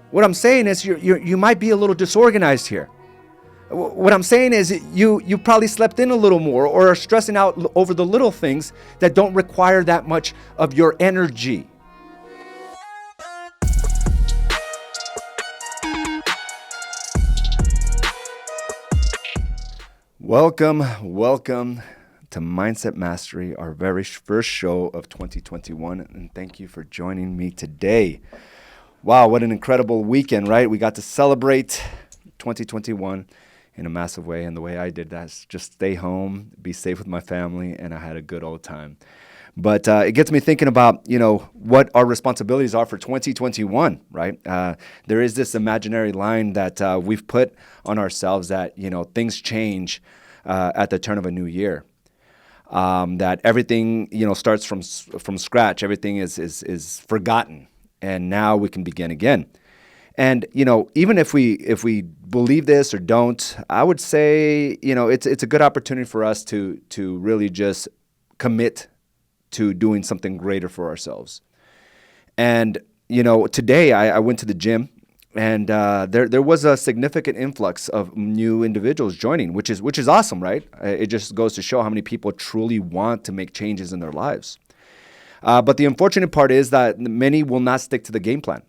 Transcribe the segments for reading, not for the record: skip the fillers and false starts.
What I'm saying is you might be a little disorganized here. What I'm saying is you probably slept in a little more or are stressing out over the little things that don't require that much of your energy. Welcome to Mindset Mastery, our very first show of 2021, and thank you for joining me today. Wow, what an incredible weekend, right? We got to celebrate 2021 in a massive way, and the way I did that is just stay home, be safe with my family, and I had a good old time. But it gets me thinking about, what our responsibilities are for 2021, right? There is this imaginary line that we've put on ourselves that, things change at the turn of a new year. That everything, starts from scratch. Everything is forgotten, and now we can begin again. And even if we believe this or don't, I would say it's a good opportunity for us to really just commit to doing something greater for ourselves. And today I went to the gym, and there was a significant influx of new individuals joining, which is awesome, right? It just goes to show how many people truly want to make changes in their lives. But the unfortunate part is that many will not stick to the game plan.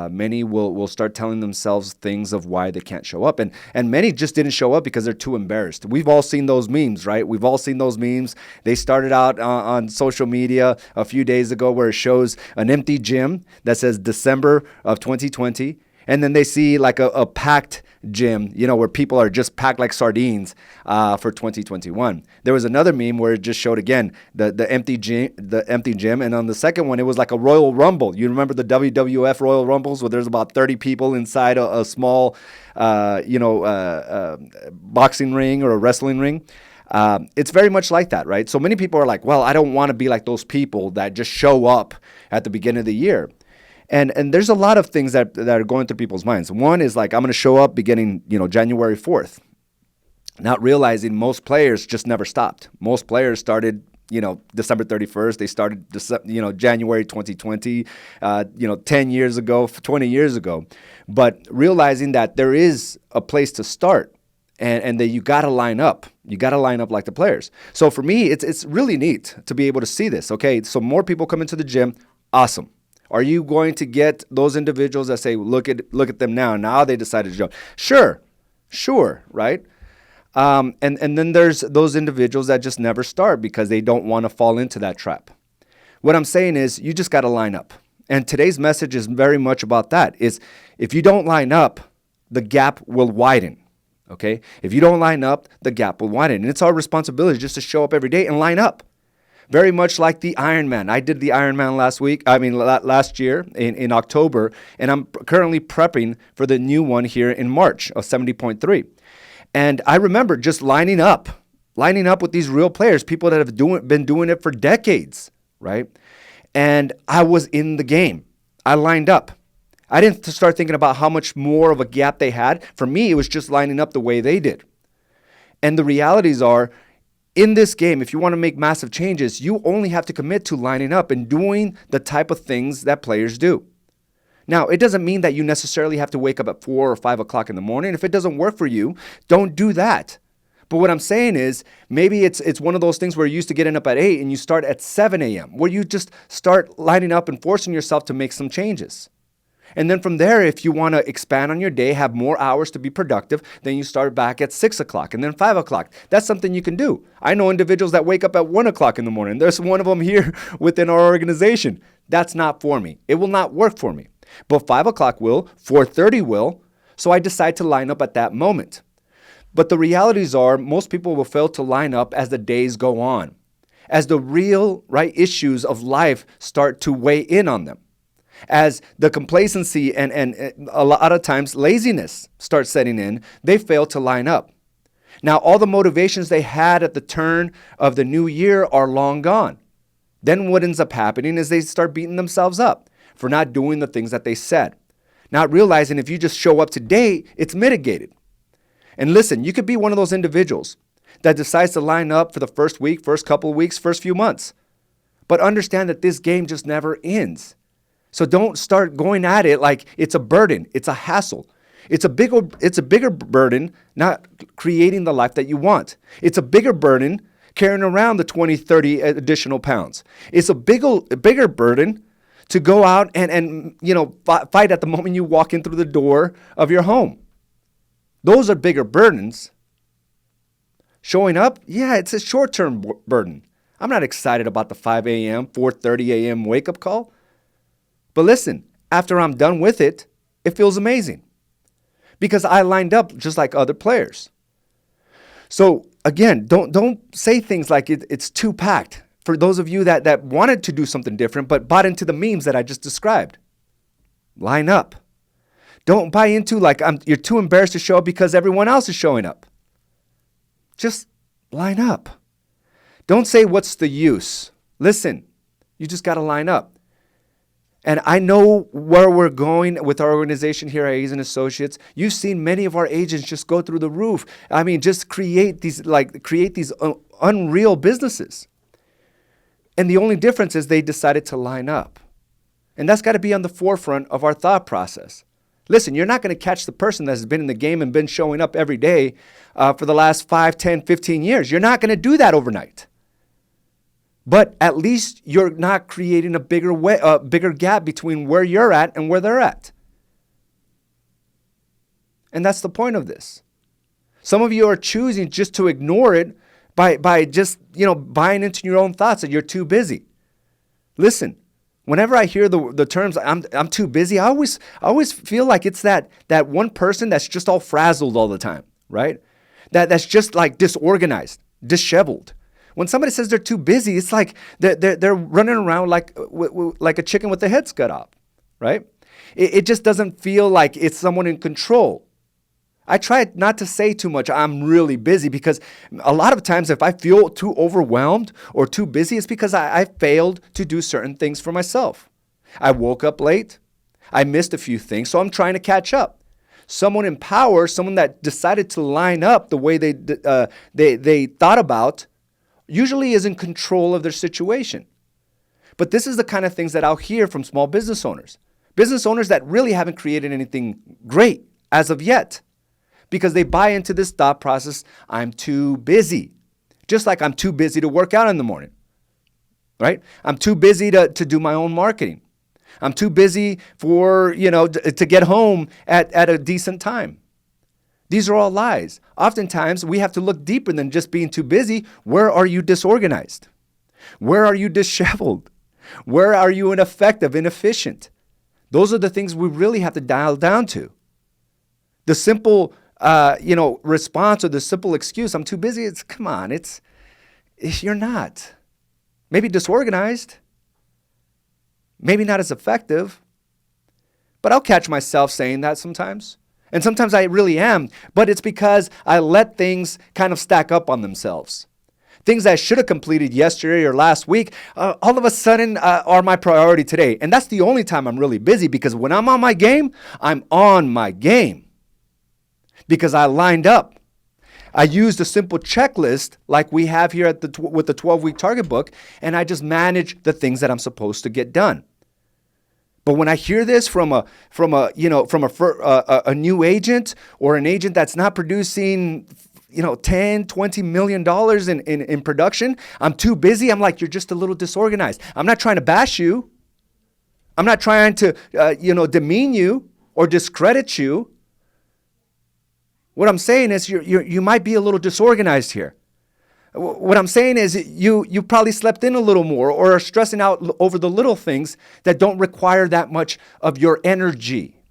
Many will start telling themselves things of why they can't show up. And many just didn't show up because they're too embarrassed. We've all seen those memes, right? We've all seen those memes. They started out on social media a few days ago where it shows an empty gym that says December of 2020. And then they see like a packed gym, where people are just packed like sardines for 2021. There was another meme where it just showed again the empty gym, and on the second one it was like a Royal Rumble. You remember the WWF Royal Rumbles where there's about 30 people inside a small, boxing ring or a wrestling ring. It's very much like that, right? So many people are like, well, I don't want to be like those people that just show up at the beginning of the year. And there's a lot of things that are going through people's minds. One is like, I'm going to show up beginning, January 4th. Not realizing most players just never stopped. Most players started, December 31st. They started, January 2020, 10 years ago, 20 years ago. But realizing that there is a place to start and that you got to line up. You got to line up like the players. So for me, it's really neat to be able to see this. Okay, so more people come into the gym. Awesome. Are you going to get those individuals that say, look at them now? Now they decided to jump. Sure, right? And then there's those individuals that just never start because they don't want to fall into that trap. What I'm saying is you just got to line up. And today's message is very much about that. Is if you don't line up, the gap will widen. Okay? If you don't line up, the gap will widen. And it's our responsibility just to show up every day and line up. Very much like the Ironman. I did the Ironman last year in October, and I'm currently prepping for the new one here in March of 70.3. And I remember just lining up with these real players, people that have been doing it for decades, right? And I was in the game. I lined up. I didn't start thinking about how much more of a gap they had. For me, it was just lining up the way they did. And the realities are, in this game, if you want to make massive changes, you only have to commit to lining up and doing the type of things that players do. Now, it doesn't mean that you necessarily have to wake up at 4 or 5 o'clock in the morning. If it doesn't work for you, don't do that. But what I'm saying is maybe it's one of those things where you used to getting up at 8 and you start at 7 a.m., where you just start lining up and forcing yourself to make some changes. And then from there, if you want to expand on your day, have more hours to be productive, then you start back at 6 o'clock and then 5 o'clock. That's something you can do. I know individuals that wake up at 1 o'clock in the morning. There's one of them here within our organization. That's not for me. It will not work for me. But 5 o'clock will, 4:30 will. So I decide to line up at that moment. But the realities are most people will fail to line up as the days go on, as the real issues of life start to weigh in on them. As the complacency and a lot of times laziness starts setting in, they fail to line up. Now, all the motivations they had at the turn of the new year are long gone. Then what ends up happening is they start beating themselves up for not doing the things that they said, not realizing if you just show up today, it's mitigated. And listen, you could be one of those individuals that decides to line up for the first week, first couple of weeks, first few months. But understand that this game just never ends. So don't start going at it like it's a burden. It's a hassle. It's a bigger burden not creating the life that you want. It's a bigger burden carrying around the 20, 30 additional pounds. It's a bigger burden to go out and fight at the moment you walk in through the door of your home. Those are bigger burdens. Showing up, yeah, it's a short-term burden. I'm not excited about the 5 a.m., 4:30 a.m. wake-up call. But listen, after I'm done with it, it feels amazing because I lined up just like other players. So again, don't say things like it's too packed. For those of you that wanted to do something different but bought into the memes that I just described, line up. Don't buy into like you're too embarrassed to show up because everyone else is showing up. Just line up. Don't say, what's the use? Listen, you just got to line up. And I know where we're going with our organization here at Hayes & Associates. You've seen many of our agents just go through the roof. I mean, just create these unreal businesses. And the only difference is they decided to line up. And that's got to be on the forefront of our thought process. Listen, you're not going to catch the person that's been in the game and been showing up every day for the last 5, 10, 15 years. You're not going to do that overnight. But at least you're not creating a bigger gap between where you're at and where they're at. And that's the point of this. Some of you are choosing just to ignore it by just, buying into your own thoughts that you're too busy. Listen, whenever I hear the terms I'm too busy, I always feel like it's that one person that's just all frazzled all the time, right? That's just like disorganized, disheveled. When somebody says they're too busy, it's like they're running around like a chicken with their head cut off, right? It just doesn't feel like it's someone in control. I try not to say too much, I'm really busy, because a lot of times if I feel too overwhelmed or too busy, it's because I failed to do certain things for myself. I woke up late. I missed a few things, so I'm trying to catch up. Someone in power, someone that decided to line up the way they thought about, usually is in control of their situation. But this is the kind of things that I'll hear from small business owners that really haven't created anything great as of yet, because they buy into this thought process, I'm too busy. Just like I'm too busy to work out in the morning, right? I'm too busy to do my own marketing. I'm too busy to get home at a decent time. These are all lies. Oftentimes, we have to look deeper than just being too busy. Where are you disorganized? Where are you disheveled? Where are you ineffective, inefficient? Those are the things we really have to dial down to. The simple, response or the simple excuse, I'm too busy, you're not. Maybe disorganized. Maybe not as effective. But I'll catch myself saying that sometimes. And sometimes I really am, but it's because I let things kind of stack up on themselves. Things I should have completed yesterday or last week, all of a sudden are my priority today. And that's the only time I'm really busy, because when I'm on my game, I'm on my game. Because I lined up. I used a simple checklist like we have here with the 12-week target book, and I just manage the things that I'm supposed to get done. But when I hear this from a new agent, or an agent that's not producing, $10, $20 million in production, I'm too busy. I'm like, you're just a little disorganized. I'm not trying to bash you. I'm not trying to, demean you or discredit you. What I'm saying is you might be a little disorganized here. What I'm saying is you probably slept in a little more or are stressing out over the little things that don't require that much of your energy.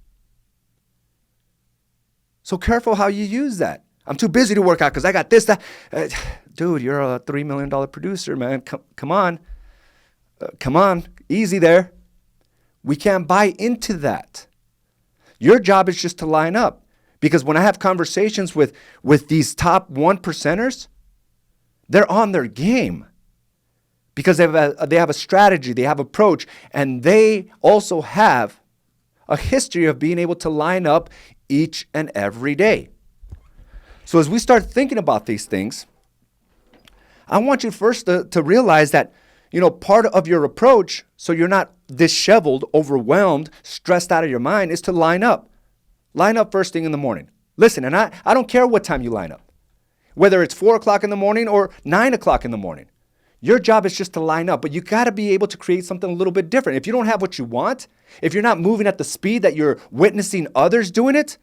So careful how you use that. I'm too busy to work out because I got this, that. Dude, you're a $3 million producer, man. Come on. Come on. Easy there. We can't buy into that. Your job is just to line up. Because when I have conversations with these top 1%ers, they're on their game because they have a strategy, they have approach, and they also have a history of being able to line up each and every day. So as we start thinking about these things, I want you first to realize that, part of your approach, so you're not disheveled, overwhelmed, stressed out of your mind, is to line up. Line up first thing in the morning. Listen, and I don't care what time you line up, whether it's 4 o'clock in the morning or 9 o'clock in the morning. Your job is just to line up, but you got to be able to create something a little bit different. If you don't have what you want, if you're not moving at the speed that you're witnessing others doing it,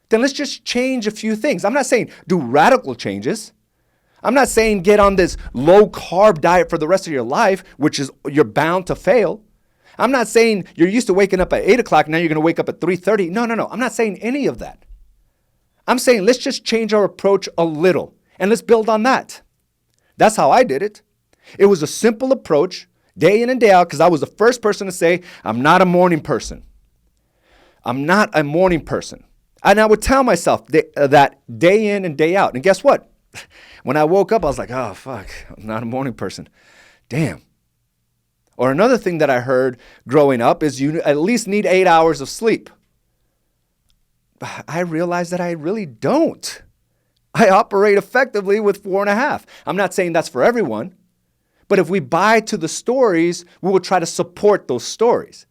then let's just change a few things. I'm not saying do radical changes. I'm not saying get on this low carb diet for the rest of your life, which is you're bound to fail. I'm not saying you're used to waking up at 8 o'clock, now you're going to wake up at 3:30. No. I'm not saying any of that. I'm saying let's just change our approach a little and let's build on that. That's how I did it. It was a simple approach, day in and day out, because I was the first person to say, I'm not a morning person. I'm not a morning person. And I would tell myself that day in and day out. And guess what? When I woke up, I was like, oh, fuck, I'm not a morning person. Damn. Or another thing that I heard growing up is you at least need 8 hours of sleep. I realized that I really don't. I operate effectively with 4.5. I'm not saying that's for everyone, but if we buy to the stories, we will try to support those stories.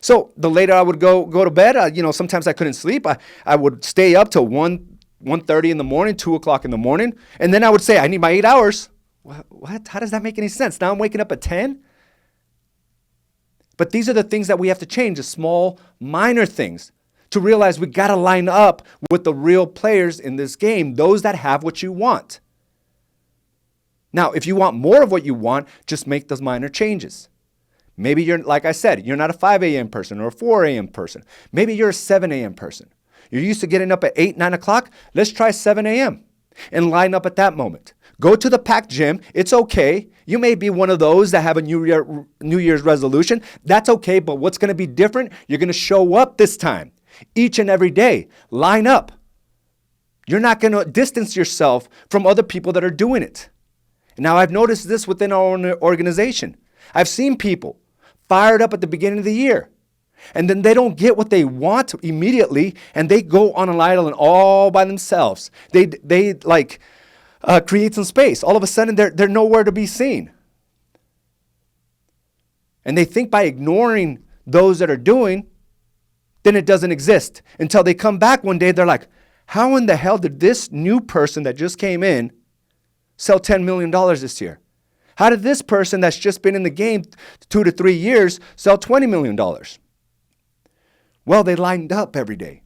So the later I would go to bed, sometimes I couldn't sleep. I would stay up till 1:30 in the morning, 2 o'clock in the morning. And then I would say, I need my 8 hours. What? How does that make any sense? Now I'm waking up at 10? But these are the things that we have to change, the small, minor things, to realize we got to line up with the real players in this game, those that have what you want. Now, if you want more of what you want, just make those minor changes. Maybe you're, like I said, you're not a 5 a.m. person or a 4 a.m. person. Maybe you're a 7 a.m. person. You're used to getting up at 8, 9 o'clock. Let's try 7 a.m. and line up at that moment. Go to the packed gym. It's okay. You may be one of those that have a New Year's resolution. That's okay, but what's going to be different? You're going to show up this time, each and every day. Line up. You're not going to distance yourself from other people that are doing it. Now, I've noticed this within our own organization. I've seen people fired up at the beginning of the year, and then they don't get what they want immediately, and they go on an island all by themselves. They create some space. All of a sudden, they're nowhere to be seen. And they think by ignoring those that are doing, then it doesn't exist. Until they come back one day, they're like, how in the hell did this new person that just came in sell $10 million this year? How did this person that's just been in the game 2 to 3 years sell $20 million? Well, they lined up every day,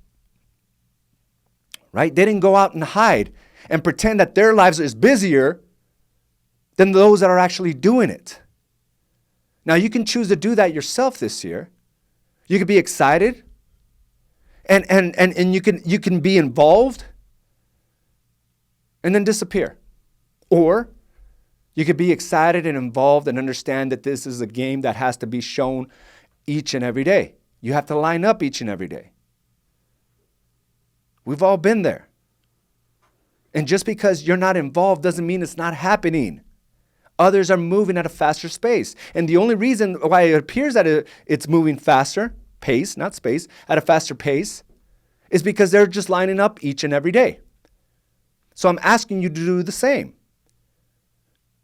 right? They didn't go out and hide and pretend that their lives is busier than those that are actually doing it. Now, you can choose to do that yourself this year. You could be excited and you can be involved and then disappear. Or you could be excited and involved and understand that this is a game that has to be shown each and every day. You have to line up each and every day. We've all been there. And just because you're not involved doesn't mean it's not happening. Others are moving at a faster pace. And the only reason why it appears that it's moving faster, pace, not space, at a faster pace, is because they're just lining up each and every day. So I'm asking you to do the same.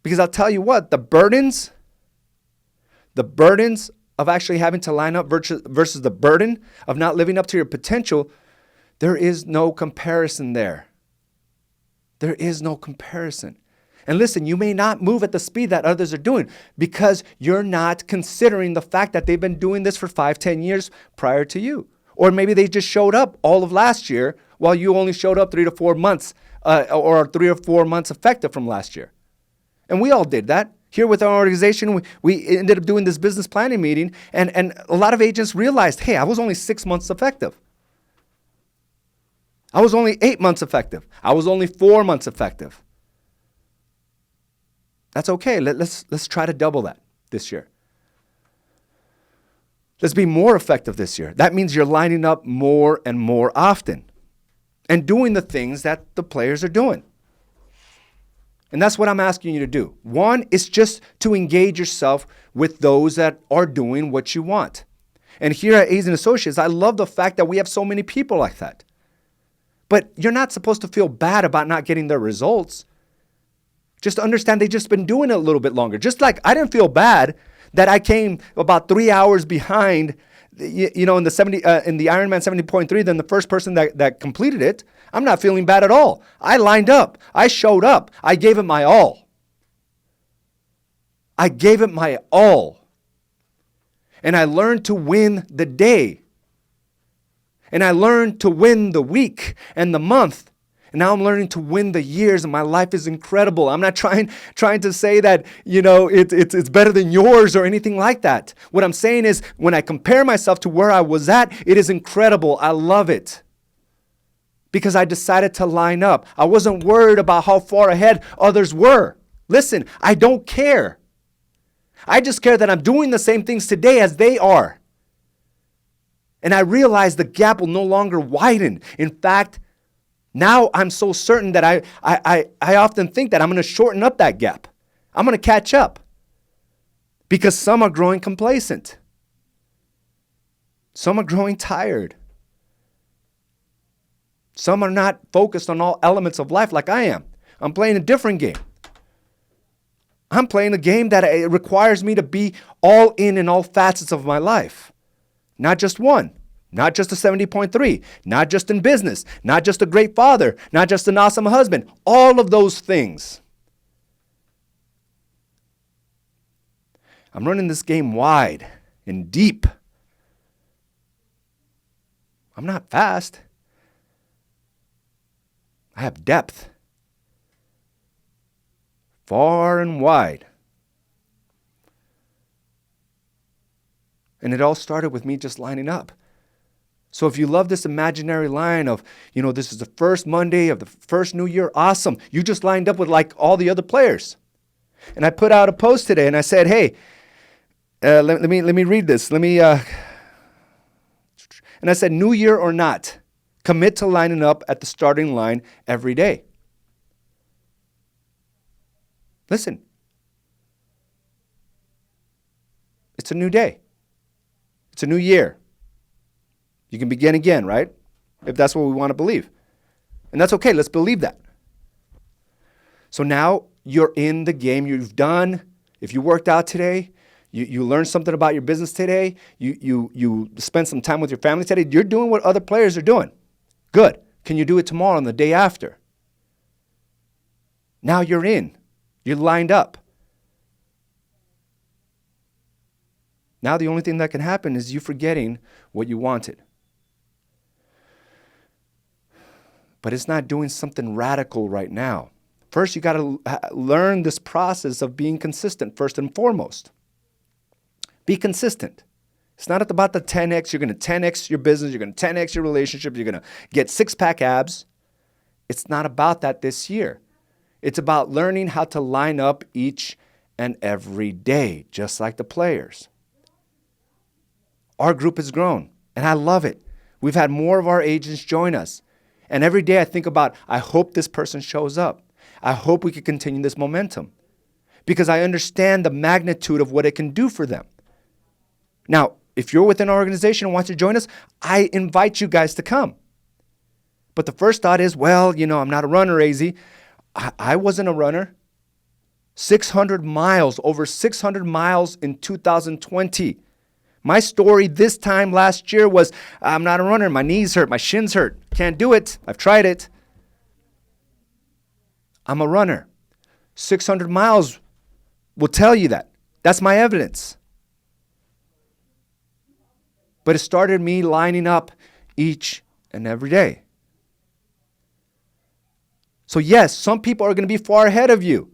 Because I'll tell you what, the burdens of actually having to line up versus the burden of not living up to your potential, there is no comparison there. There is no comparison. And listen, you may not move at the speed that others are doing because you're not considering the fact that they've been doing this for 5, 10 years prior to you. Or maybe they just showed up all of last year while you only showed up 3 to 4 months or 3 or 4 months effective from last year. And we all did that. Here with our organization, we ended up doing this business planning meeting, and a lot of agents realized, hey, I was only 6 months effective. I was only 8 months effective. I was only 4 months effective. That's okay. Let's try to double that this year. Let's be more effective this year. That means you're lining up more and more often and doing the things that the players are doing. And that's what I'm asking you to do. One is just to engage yourself with those that are doing what you want. And here at A's and Associates, I love the fact that we have so many people like that. But you're not supposed to feel bad about not getting their results. Just understand they just been doing it a little bit longer. Just like I didn't feel bad that I came about 3 hours behind, in the Ironman 70.3 than the first person that completed it. I'm not feeling bad at all. I lined up. I showed up. I gave it my all. I gave it my all. And I learned to win the day. And I learned to win the week and the month. And now I'm learning to win the years, and my life is incredible. I'm not trying to say that, it's better than yours or anything like that. What I'm saying is when I compare myself to where I was at, it is incredible. I love it. Because I decided to line up. I wasn't worried about how far ahead others were. Listen, I don't care. I just care that I'm doing the same things today as they are. And I realize the gap will no longer widen. In fact, now I'm so certain that I often think that I'm going to shorten up that gap. I'm going to catch up. Because some are growing complacent. Some are growing tired. Some are not focused on all elements of life like I am. I'm playing a different game. I'm playing a game that it requires me to be all in all facets of my life. Not just one. Not just a 70.3, not just in business, not just a great father, not just an awesome husband, all of those things. I'm running this game wide and deep. I'm not fast. I have depth. Far and wide. And it all started with me just lining up. So if you love this imaginary line of, this is the first Monday of the first new year, awesome. You just lined up with like all the other players. And I put out a post today and I said, hey, let me read this. And I said, new year or not, commit to lining up at the starting line every day. Listen, it's a new day. It's a new year. You can begin again, right? If that's what we want to believe. And that's okay. Let's believe that. So now you're in the game. You've done, if you worked out today, you learned something about your business today, you spent some time with your family today, you're doing what other players are doing. Good. Can you do it tomorrow and the day after? Now you're in. You're lined up. Now the only thing that can happen is you forgetting what you wanted. But it's not doing something radical right now. First, you got to learn this process of being consistent first and foremost. Be consistent. It's not about the 10x. You're going to 10x your business. You're going to 10x your relationship. You're going to get six-pack abs. It's not about that this year. It's about learning how to line up each and every day, just like the players. Our group has grown, and I love it. We've had more of our agents join us. And every day I think about, I hope this person shows up. I hope we can continue this momentum because I understand the magnitude of what it can do for them. Now, if you're within our organization and want to join us, I invite you guys to come. But the first thought is, I'm not a runner, AZ. I wasn't a runner. 600 miles, over 600 miles in 2020. My story this time last year was, I'm not a runner. My knees hurt. My shins hurt. Can't do it. I've tried it. I'm a runner. 600 miles will tell you that. That's my evidence. But it started me lining up each and every day. So yes, some people are going to be far ahead of you.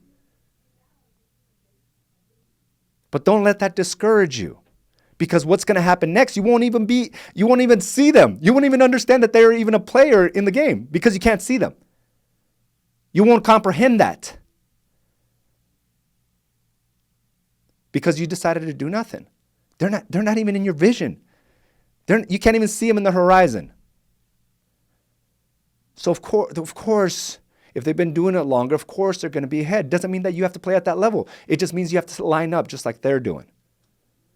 But don't let that discourage you. Because what's going to happen next, you won't even see them. You won't even understand that they're even a player in the game because you can't see them. You won't comprehend that. Because you decided to do nothing. They're not even in your vision. You can't even see them in the horizon. So of course, if they've been doing it longer, of course they're going to be ahead. Doesn't mean that you have to play at that level. It just means you have to line up just like they're doing.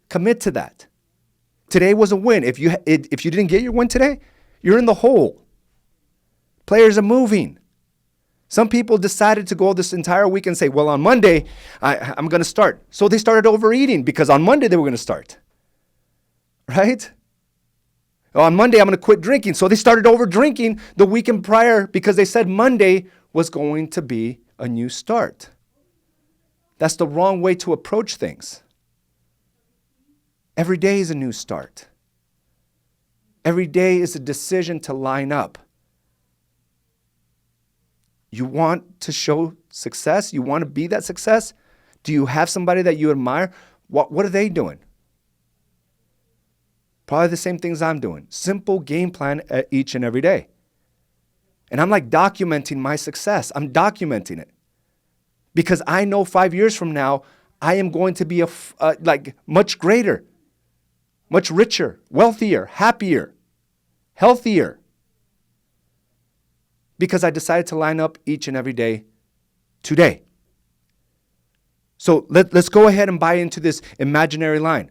Commit to that. Today was a win. If you didn't get your win today, you're in the hole. Players are moving. Some people decided to go this entire week and say, well, on Monday, I'm going to start. So they started overeating because on Monday they were going to start. Right? On Monday, I'm going to quit drinking. So they started over drinking the weekend prior because they said Monday was going to be a new start. That's the wrong way to approach things. Every day is a new start. Every day is a decision to line up. You want to show success? You want to be that success? Do you have somebody that you admire? What are they doing? Probably the same things I'm doing. Simple game plan each and every day. And I'm like documenting my success. I'm documenting it. Because I know 5 years from now, I am going to be like much greater, much richer, wealthier, happier, healthier. Because I decided to line up each and every day today. So let's go ahead and buy into this imaginary line.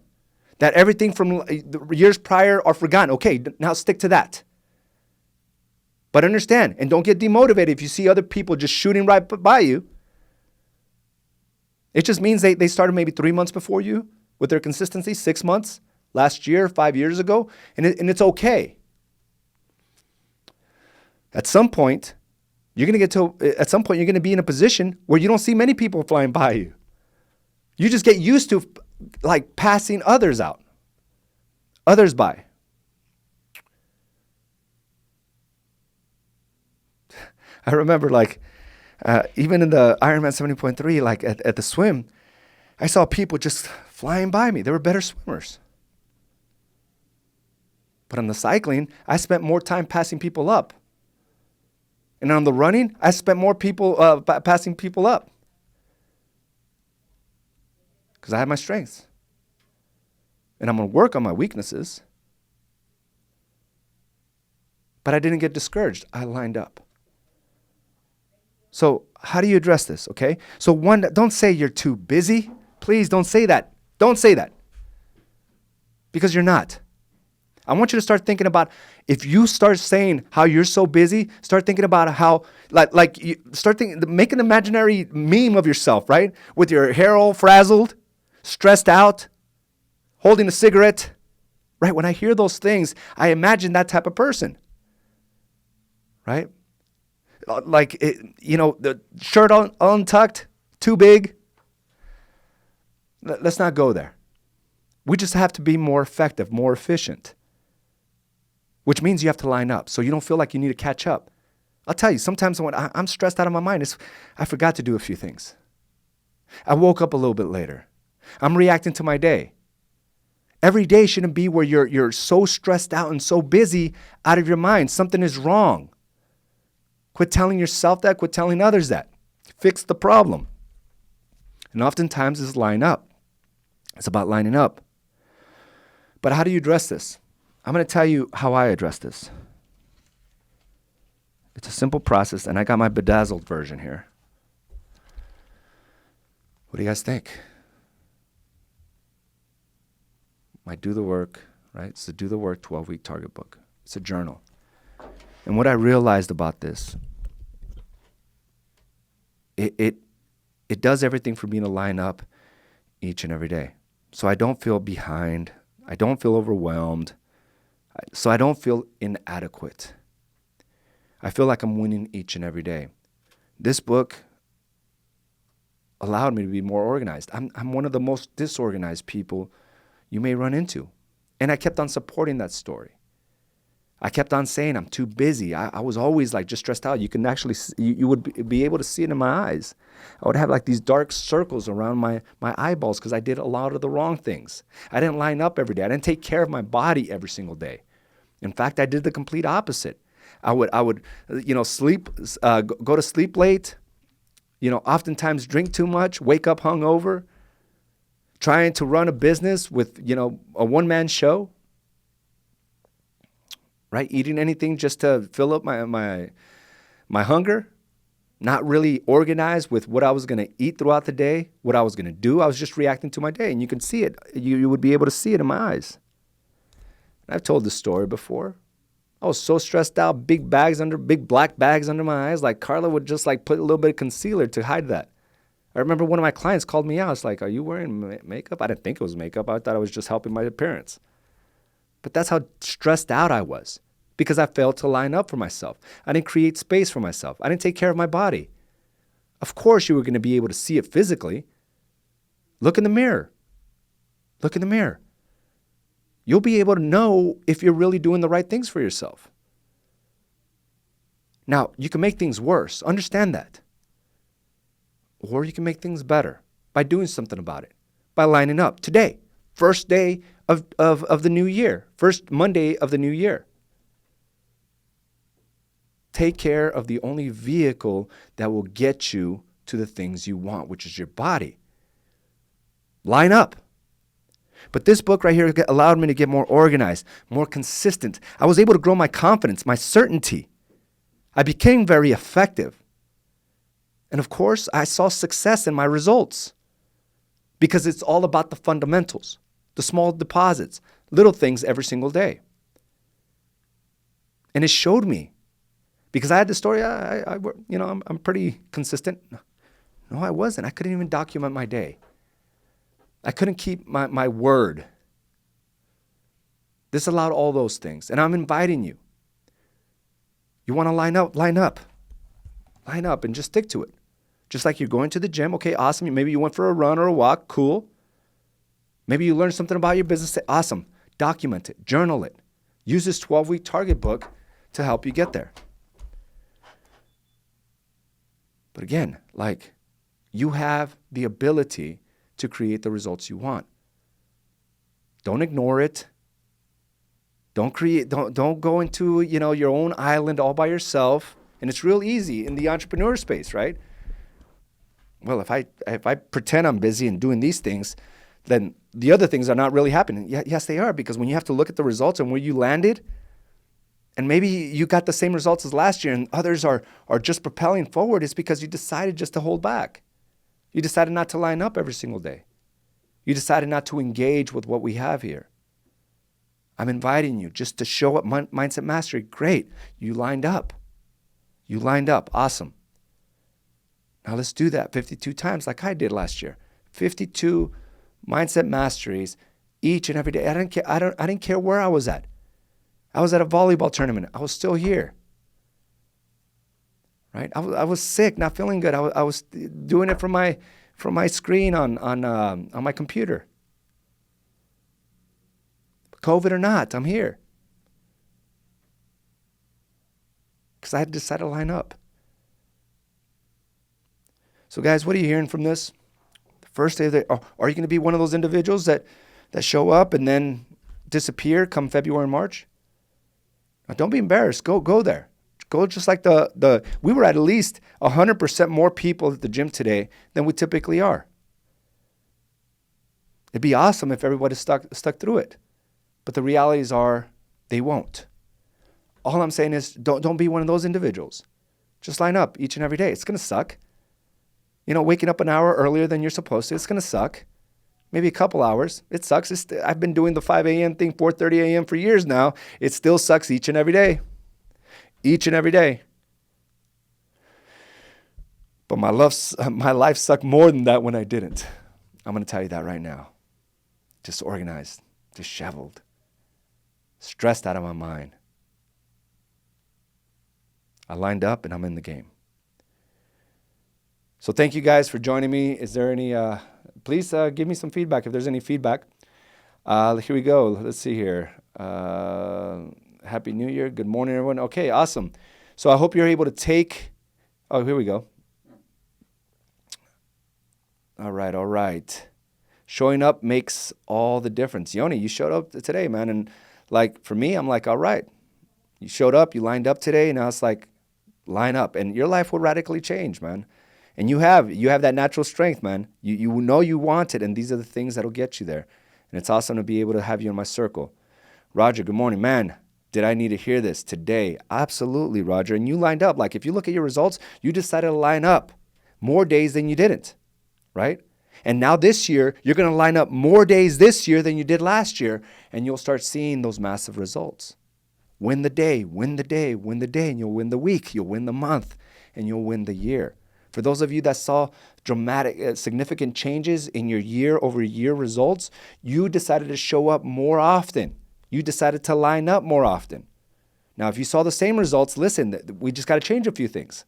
That everything from the years prior are forgotten. Okay, now stick to that. But understand, and don't get demotivated if you see other people just shooting right by you. It just means they started maybe 3 months before you with their consistency, 6 months, last year, 5 years ago, and it's okay. At some point, you're going to be in a position where you don't see many people flying by you. You just get used to like passing others by. I remember like even in the Ironman 70.3, like at the swim, I saw people just flying by me. They were better swimmers. But on the cycling, I spent more time passing people up. And on the running, I spent more people passing people up. Because I had my strengths. And I'm going to work on my weaknesses. But I didn't get discouraged. I lined up. So how do you address this, okay? So one, don't say you're too busy. Please don't say that. Don't say that. Because you're not. I want you to start thinking about, if you start saying how you're so busy, start thinking about how, make an imaginary meme of yourself, right? With your hair all frazzled, stressed out, holding a cigarette, right? When I hear those things, I imagine that type of person, right? The shirt untucked, too big. Let's not go there. We just have to be more effective, more efficient. Which means you have to line up so you don't feel like you need to catch up. I'll tell you, sometimes when I'm stressed out of my mind, I forgot to do a few things. I woke up a little bit later. I'm reacting to my day. Every day shouldn't be where you're so stressed out and so busy out of your mind. Something is wrong. Quit telling yourself that. Quit telling others that. Fix the problem. And oftentimes it's line up. It's about lining up. But how do you address this? I'm going to tell you how I address this. It's a simple process, and I got my bedazzled version here. What do you guys think? My Do the Work, right? It's the Do the Work 12-week target book. It's a journal. And what I realized about this, it does everything for me to line up each and every day. So I don't feel behind. I don't feel overwhelmed. So I don't feel inadequate. I feel like I'm winning each and every day. This book allowed me to be more organized. I'm one of the most disorganized people you may run into. And I kept on supporting that story. I kept on saying I'm too busy. I was always like just stressed out. You can actually, you would be able to see it in my eyes. I would have like these dark circles around my eyeballs because I did a lot of the wrong things. I didn't line up every day. I didn't take care of my body every single day. In fact, I did the complete opposite. I would sleep, go to sleep late, oftentimes drink too much, wake up hungover, trying to run a business with, a one-man show, right? Eating anything just to fill up my hunger, not really organized with what I was going to eat throughout the day, what I was going to do. I was just reacting to my day, and you can see it. You would be able to see it in my eyes. I've told this story before. I was so stressed out, big black bags under my eyes. Like Carla would just like put a little bit of concealer to hide that. I remember one of my clients called me out. It's like, are you wearing makeup? I didn't think it was makeup. I thought I was just helping my appearance. But that's how stressed out I was because I failed to line up for myself. I didn't create space for myself. I didn't take care of my body. Of course, you were going to be able to see it physically. Look in the mirror. Look in the mirror. You'll be able to know if you're really doing the right things for yourself. Now, you can make things worse. Understand that. Or you can make things better by doing something about it, by lining up. Today, first day of the new year, first Monday of the new year. Take care of the only vehicle that will get you to the things you want, which is your body. Line up. But this book right here allowed me to get more organized, more consistent. I was able to grow my confidence, my certainty. I became very effective. And of course, I saw success in my results because it's all about the fundamentals, the small deposits, little things every single day. And it showed me because I had the story, I'm pretty consistent. No, I wasn't. I couldn't even document my day. I couldn't keep my word. This allowed all those things. And I'm inviting you. You want to line up? Line up. Line up and just stick to it. Just like you're going to the gym. Okay, awesome. Maybe you went for a run or a walk. Cool. Maybe you learned something about your business. Awesome. Document it. Journal it. Use this 12-week target book to help you get there. But again, like you have the ability to create the results you want. Don't ignore it. Don't go into, your own island all by yourself. And it's real easy in the entrepreneur space, right? Well, if I pretend I'm busy and doing these things, then the other things are not really happening. Yes, they are, because when you have to look at the results and where you landed, and maybe you got the same results as last year and others are just propelling forward, it's because you decided just to hold back. You decided not to line up every single day. You decided not to engage with what we have here. I'm inviting you just to show up. Mindset Mastery, great. You lined up. You lined up. Awesome. Now let's do that 52 times like I did last year. 52 Mindset Masteries each and every day. I didn't care where I was at. I was at a volleyball tournament. I was still here. Right? I was sick, not feeling good. I was doing it from my screen on my computer. COVID or not, I'm here. Because I had decided to line up. So guys, what are you hearing from this? The first day are you going to be one of those individuals that show up and then disappear come February and March? Now, don't be embarrassed. Go there. Go just like we were at least 100% more people at the gym today than we typically are. It'd be awesome if everybody stuck through it. But the realities are they won't. All I'm saying is don't be one of those individuals. Just line up each and every day. It's going to suck. Waking up an hour earlier than you're supposed to, it's going to suck. Maybe a couple hours. It sucks. I've been doing the 5 a.m. thing, 4:30 a.m. for years now. It still sucks each and every day. Each and every day. But my life sucked more than that when I didn't. I'm going to tell you that right now. Disorganized, disheveled, stressed out of my mind. I lined up and I'm in the game. So thank you guys for joining me. Is there any, please give me some feedback if there's any feedback. Here we go. Let's see here. Happy New Year. Good morning, everyone. Okay, awesome. So I hope you're able to take, here we go. All right. Showing up makes all the difference. Yoni, you showed up today, man. And like for me, I'm like, all right. You showed up, you lined up today. Now it's like, line up. And your life will radically change, man. And you have that natural strength, man. You know you want it, and these are the things that'll get you there. And it's awesome to be able to have you in my circle. Roger, good morning. Man, did I need to hear this today? Absolutely, Roger. And you lined up. Like if you look at your results, you decided to line up more days than you didn't, right? And now this year, you're going to line up more days this year than you did last year, and you'll start seeing those massive results. Win the day, win the day, win the day, and you'll win the week, you'll win the month, and you'll win the year. For those of you that saw dramatic, significant changes in your year-over-year results, you decided to show up more often. You decided to line up more often. Now, if you saw the same results, listen, we just got to change a few things.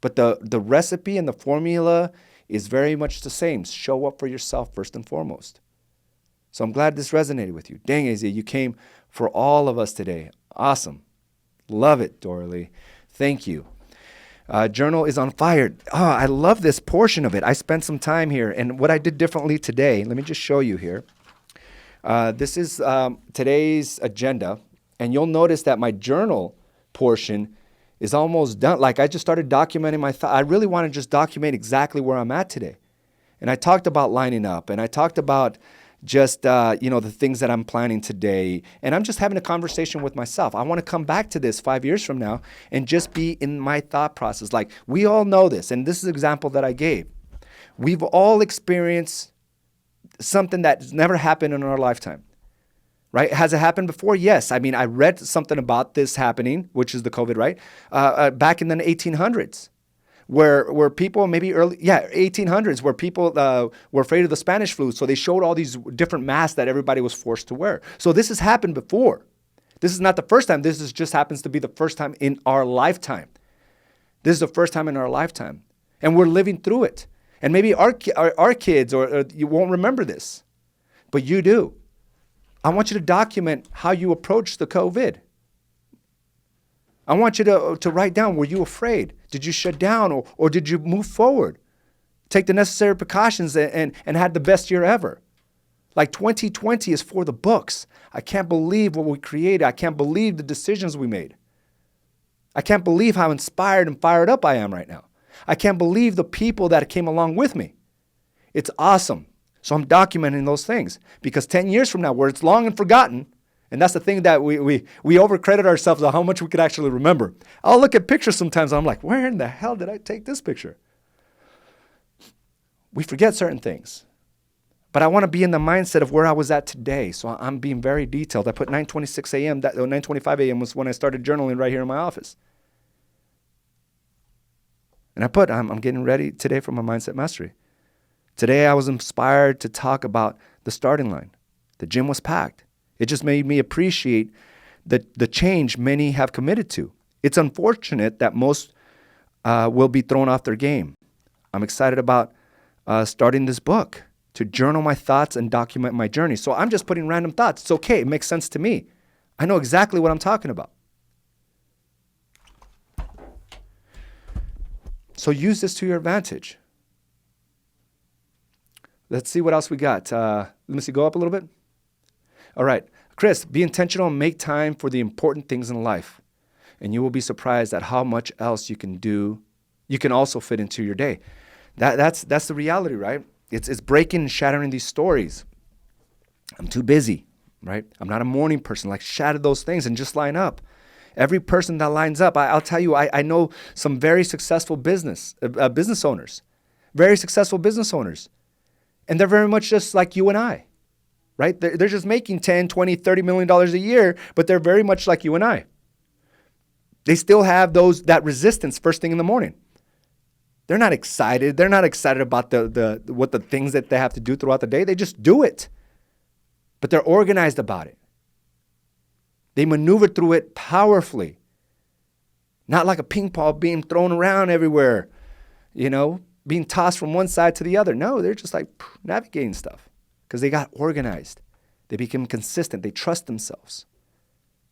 But the recipe and the formula is very much the same. Show up for yourself first and foremost. So I'm glad this resonated with you. Dang, AZ, you came for all of us today. Awesome. Love it, Doralee. Thank you. Journal is on fire. Oh, I love this portion of it. I spent some time here. And what I did differently today, let me just show you here. This is today's agenda. And you'll notice that my journal portion is almost done. Like I just started documenting my thoughts. I really want to just document exactly where I'm at today. And I talked about lining up. And I talked about just, the things that I'm planning today. And I'm just having a conversation with myself. I want to come back to this 5 years from now and just be in my thought process. Like we all know this. And this is an example that I gave. We've all experienced something that's never happened in our lifetime. Right? Has it happened before? Yes. I mean, I read something about this happening, which is the COVID, right? Back in the 1800s, where people maybe 1800s, where people were afraid of the Spanish flu. So they showed all these different masks that everybody was forced to wear. So this has happened before. This is not the first time. This just happens to be the first time in our lifetime. This is the first time in our lifetime. And we're living through it. And maybe our kids or you won't remember this, but you do. I want you to document how you approached the COVID. I want you to write down, were you afraid? Did you shut down or did you move forward? Take the necessary precautions and had the best year ever. Like 2020 is for the books. I can't believe what we created. I can't believe the decisions we made. I can't believe how inspired and fired up I am right now. I can't believe the people that came along with me. It's awesome. So I'm documenting those things because 10 years from now, where it's long and forgotten, and that's the thing that we overcredit ourselves on how much we could actually remember. I'll look at pictures sometimes and I'm like, where in the hell did I take this picture? We forget certain things. But I want to be in the mindset of where I was at today. So I'm being very detailed. I put 9:26 a.m., 9:25 a.m. was when I started journaling right here in my office. And I put, I'm getting ready today for my Mindset Mastery. Today I was inspired to talk about the starting line. The gym was packed. It just made me appreciate the change many have committed to. It's unfortunate that most will be thrown off their game. I'm excited about starting this book to journal my thoughts and document my journey. So I'm just putting random thoughts. It's okay. It makes sense to me. I know exactly what I'm talking about. So use this to your advantage. Let's see what else we got. Let me see, go up a little bit. All right. Chris, be intentional and make time for the important things in life. And you will be surprised at how much else you can do. You can also fit into your day. That's the reality, right? It's breaking and shattering these stories. I'm too busy, right? I'm not a morning person. Like shatter those things and just line up. Every person that lines up, I'll tell you, I know some very successful business owners, very successful business owners. And they're very much just like you and I, right? They're just making 10, 20, $30 million a year, but they're very much like you and I. They still have that resistance first thing in the morning. They're not excited. They're not excited about what the things that they have to do throughout the day. They just do it. But they're organized about it. They maneuver through it powerfully. Not like a ping pong being thrown around everywhere, being tossed from one side to the other. No, they're just like navigating stuff because they got organized. They became consistent. They trust themselves.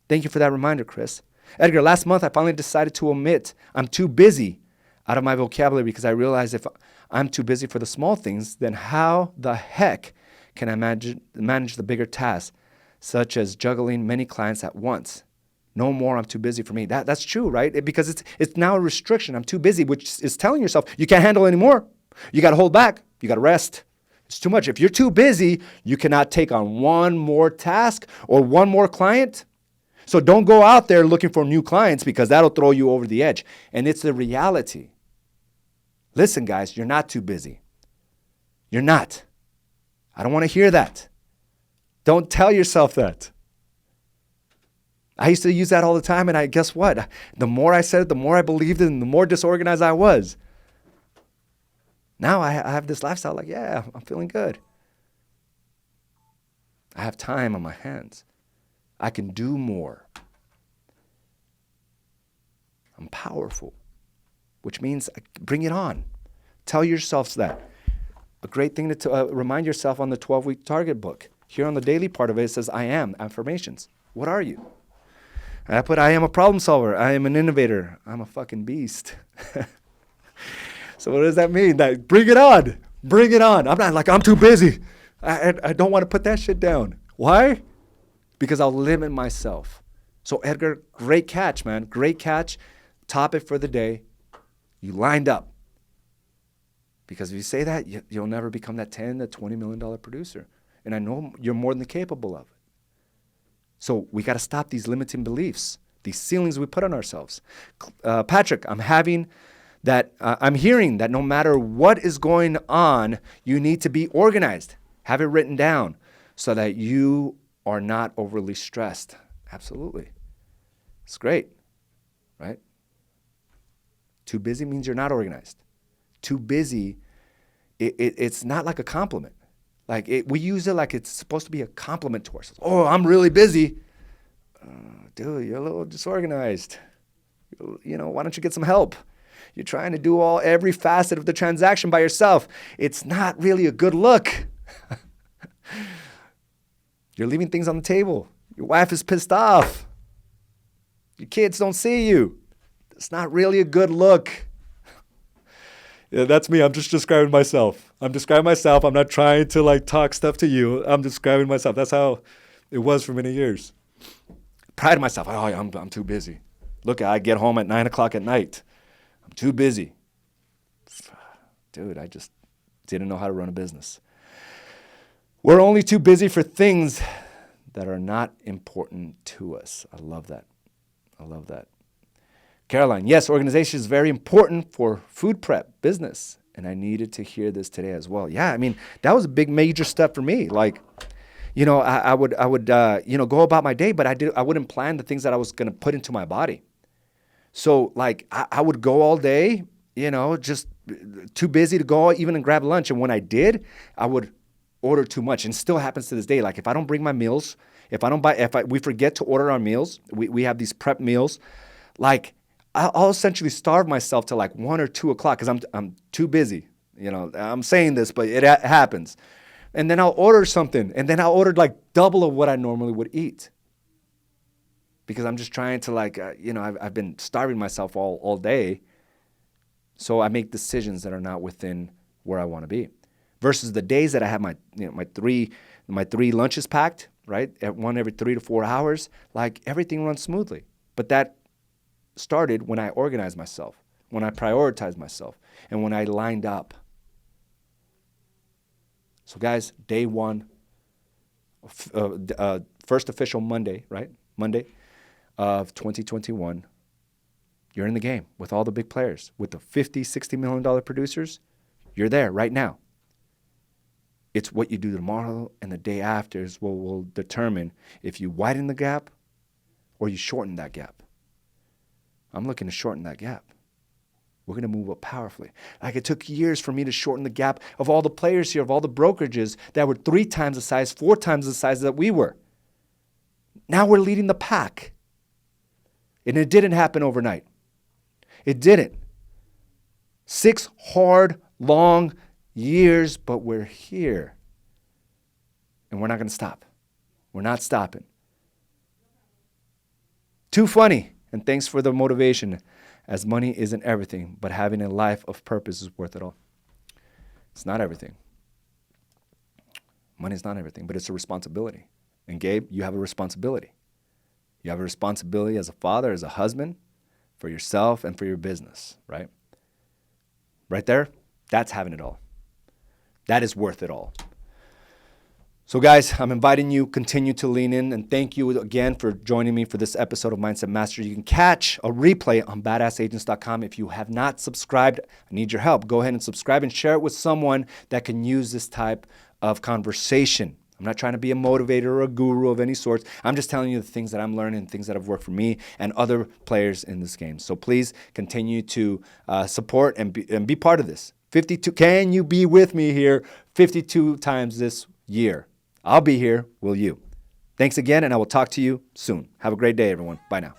Thank you for that reminder, Chris. Edgar, last month I finally decided to omit "I'm too busy" out of my vocabulary because I realized if I'm too busy for the small things, then how the heck can I manage the bigger tasks, such as juggling many clients at once? No more, I'm too busy for me. That's true, right? Because it's now a restriction. I'm too busy, which is telling yourself you can't handle anymore. You got to hold back. You got to rest. It's too much. If you're too busy, you cannot take on one more task or one more client. So don't go out there looking for new clients because that'll throw you over the edge. And it's the reality. Listen, guys, you're not too busy. You're not. I don't want to hear that. Don't tell yourself that. I used to use that all the time, and guess what? The more I said it, the more I believed it, and the more disorganized I was. Now I have this lifestyle like, yeah, I'm feeling good. I have time on my hands. I can do more. I'm powerful, which means bring it on. Tell yourselves that. A great thing to remind yourself on the 12-week target book. Here on the daily part of it, it says, I am, affirmations. What are you? And I put, I am a problem solver. I am an innovator. I'm a fucking beast. So what does that mean? That bring it on. Bring it on. I'm not like, I'm too busy. I don't want to put that shit down. Why? Because I'll limit myself. So Edgar, great catch, man. Great catch. Topic for the day. You lined up. Because if you say that, you'll never become that $10 to $20 million producer. And I know you're more than capable of it. So we got to stop these limiting beliefs, these ceilings we put on ourselves. Patrick, I'm hearing that no matter what is going on, you need to be organized. Have it written down so that you are not overly stressed. Absolutely. It's great, right? Too busy means you're not organized. Too busy, it's not like a compliment. We use it like it's supposed to be a compliment to ourselves. Oh, I'm really busy. Dude, you're a little disorganized. Why don't you get some help? You're trying to do every facet of the transaction by yourself. It's not really a good look. You're leaving things on the table. Your wife is pissed off. Your kids don't see you. It's not really a good look. Yeah, that's me. I'm just describing myself. I'm not trying to talk stuff to you. I'm describing myself. That's how it was for many years. Pride of myself. Oh, I'm too busy. Look, I get home at 9 o'clock at night. I'm too busy. Dude, I just didn't know how to run a business. We're only too busy for things that are not important to us. I love that. Caroline, yes, organization is very important for food prep business. And I needed to hear this today as well. Yeah, that was a big major step for me. I would go about my day, but I wouldn't plan the things that I was going to put into my body. So I would go all day, just too busy to go even and grab lunch. And when I did, I would order too much. And still happens to this day. If I don't bring my meals, we forget to order our meals, we have these prep meals, I'll essentially starve myself to 1 or 2 o'clock because I'm too busy. I'm saying this, but it happens. And then I'll order something, and then I'll order double of what I normally would eat. Because I'm just trying to I've been starving myself all day. So I make decisions that are not within where I want to be. Versus the days that I have my three lunches packed, right? At one every 3 to 4 hours, everything runs smoothly. But that started when I organized myself, when I prioritized myself, and when I lined up. So guys, day one, first official Monday, right? Monday of 2021, you're in the game with all the big players. With the $50, $60 million producers, you're there right now. It's what you do tomorrow and the day after is what will determine if you widen the gap or you shorten that gap. I'm looking to shorten that gap. We're going to move up powerfully. It took years for me to shorten the gap of all the players here, of all the brokerages that were 3 times the size, 4 times the size that we were. Now we're leading the pack. And it didn't happen overnight. It didn't. 6 hard, long years, but we're here. And we're not going to stop. We're not stopping. Too funny. And thanks for the motivation, as money isn't everything, but having a life of purpose is worth it all. It's not everything. Money's not everything, but it's a responsibility. And Gabe, you have a responsibility. You have a responsibility as a father, as a husband, for yourself and for your business, right? Right there, that's having it all. That is worth it all. So guys, I'm inviting you, continue to lean in, and thank you again for joining me for this episode of Mindset Mastery. You can catch a replay on badassagents.com. If you have not subscribed, I need your help. Go ahead and subscribe and share it with someone that can use this type of conversation. I'm not trying to be a motivator or a guru of any sorts. I'm just telling you the things that I'm learning, things that have worked for me and other players in this game. So please continue to support and be part of this. 52. Can you be with me here 52 times this year? I'll be here. Will you? Thanks again, and I will talk to you soon. Have a great day, everyone. Bye now.